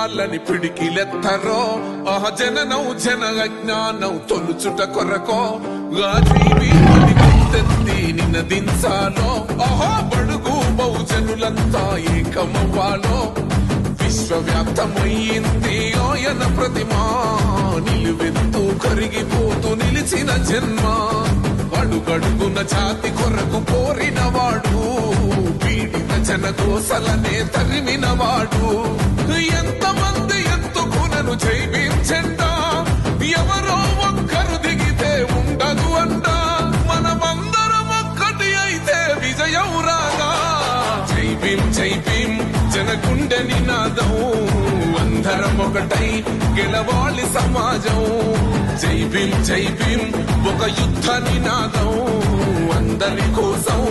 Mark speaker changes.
Speaker 1: వాళ్ళని పిడికిలెత్తరో ఆ జననం జన అజ్ఞానం తొలుచుట కొరకో గుర్తెత్తి నిన్నదించాలో ఆహా బడుగు బహుజనులంతా ఏకమవ్వాలో విశ్వవ్యాప్తమయ్యింది ఆయన ప్రతిమా నిలువెత్తు కరిగిపోతూ నిలిచిన జన్మ అడుగడుగున జాతి కొరకు కోరినవాడు పీడిత జన కోసలనే తరిమినవాడు ఎంతమంది ఎత్తుకునను జైవించండా ఎవరో ఒక్కరు దిగితే ఉండదు అంట మనమందరం ఒక్కటి అయితే విజయం రాగా జై భీమ్ జై భీమ్ జనగుండె నినాదం అందరం ఒకటై గెలవాలి సమాజం జై భీమ్ ఒక యుద్ధ నినాదం అందరి కోసం